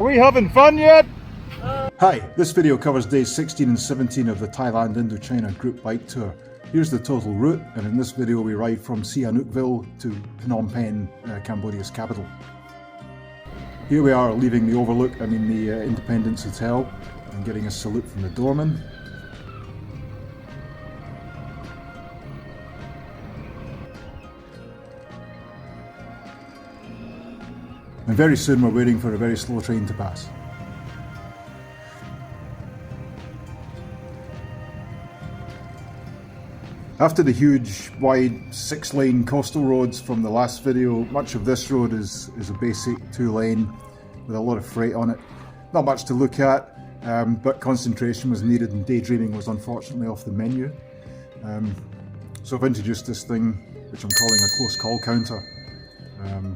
Are we having fun yet? Hi, this video covers days 16 and 17 of the Thailand Indochina group bike tour. Here's the total route, and in this video we ride from Sihanoukville to Phnom Penh, Cambodia's capital. Here we are leaving the the Independence Hotel, and getting a salute from the doorman. And very soon we're waiting for a very slow train to pass. After the huge, wide 6-lane coastal roads from the last video, much of this road is a basic 2-lane with a lot of freight on it. Not much to look at, but concentration was needed and daydreaming was unfortunately off the menu. So I've introduced this thing, which I'm calling a close call counter,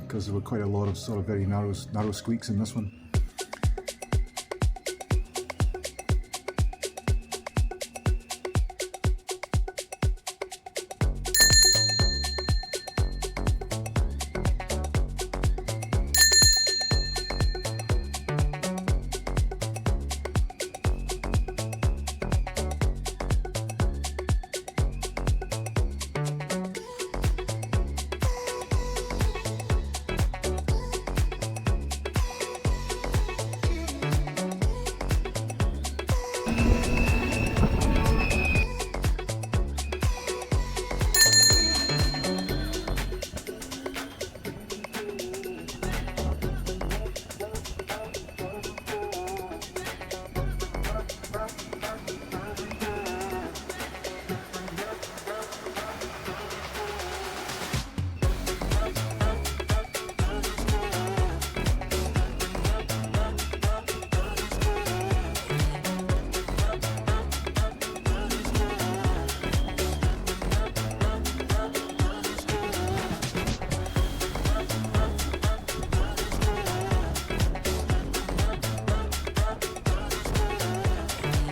because there were quite a lot of sort of very narrow squeaks in this one.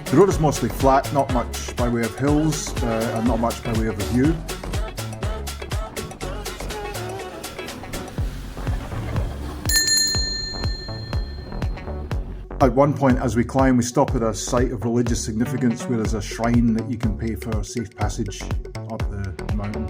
The road is mostly flat, not much by way of hills, and not much by way of a view. At one point as we climb, we stop at a site of religious significance where there's a shrine that you can pay for safe passage up the mountain.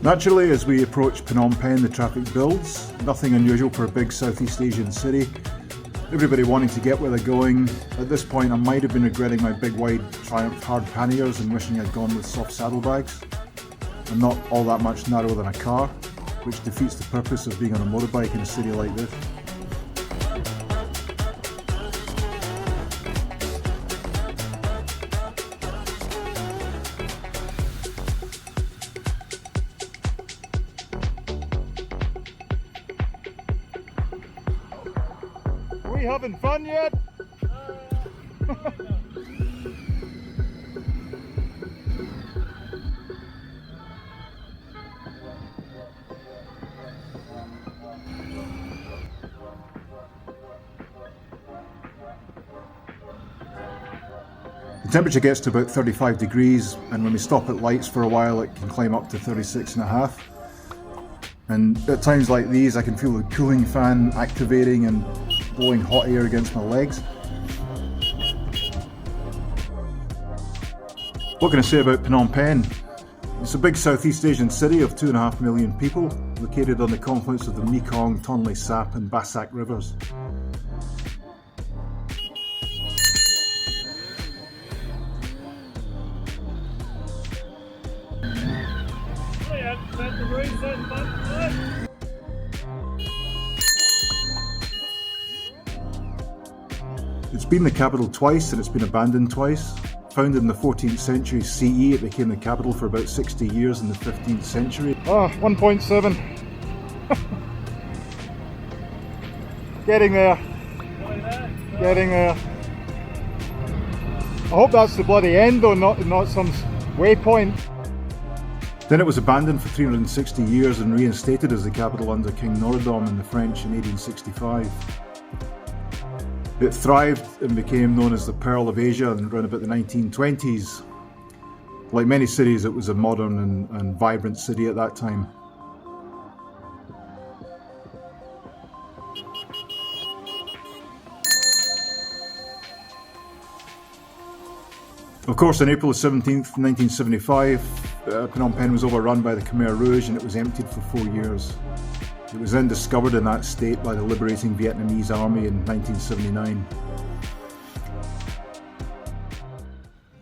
Naturally, as we approach Phnom Penh, the traffic builds. Nothing unusual for a big Southeast Asian city. Everybody wanting to get where they're going. At this point, I might have been regretting my big wide Triumph hard panniers and wishing I'd gone with soft saddlebags. I'm not all that much narrower than a car, which defeats the purpose of being on a motorbike in a city like this. Are we having fun yet? The temperature gets to about 35 degrees, and when we stop at lights for a while it can climb up to 36.5. And at times like these I can feel the cooling fan activating and blowing hot air against my legs. What can I say about Phnom Penh? It's a big Southeast Asian city of 2.5 million people, located on the confluence of the Mekong, TonLe Sap and Bassac rivers. It's been the capital twice and it's been abandoned twice. Founded in the 14th century CE, it became the capital for about 60 years in the 15th century. Ah, 1.7. Getting there. Getting there. I hope that's the bloody end though, not some waypoint. Then it was abandoned for 360 years and reinstated as the capital under King Norodom and the French in 1865. It thrived and became known as the Pearl of Asia around about the 1920s. Like many cities, it was a modern and vibrant city at that time. Of course, on April 17th, 1975, Phnom Penh was overrun by the Khmer Rouge and it was emptied for 4 years. It was then discovered in that state by the liberating Vietnamese army in 1979.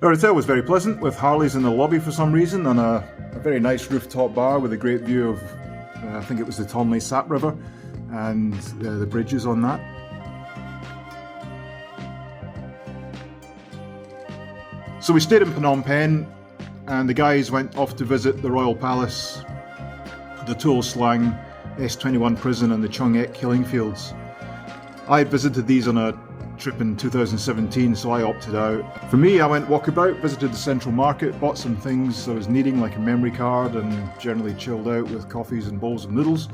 The hotel was very pleasant, with Harleys in the lobby for some reason, and a very nice rooftop bar with a great view of, I think it was the TonLe Sap River, and the bridges on that. So we stayed in Phnom Penh, and the guys went off to visit the Royal Palace, the Tuol Sleng, S21 prison and the Chung Ek killing fields. I visited these on a trip in 2017, so I opted out. For me, I went walkabout, visited the central market, bought some things I was needing like a memory card, and generally chilled out with coffees and bowls of noodles.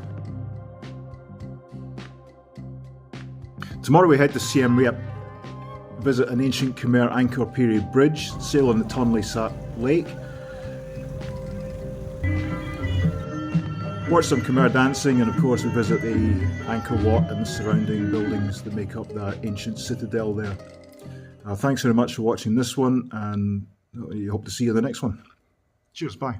Tomorrow we head to Siem Reap, visit an ancient Khmer Angkor period bridge, sail on the TonLe Sap Lake, watch some Khmer dancing, and of course we visit the Angkor Wat and the surrounding buildings that make up that ancient citadel there. Thanks very much for watching this one, and I hope to see you in the next one. Cheers, bye.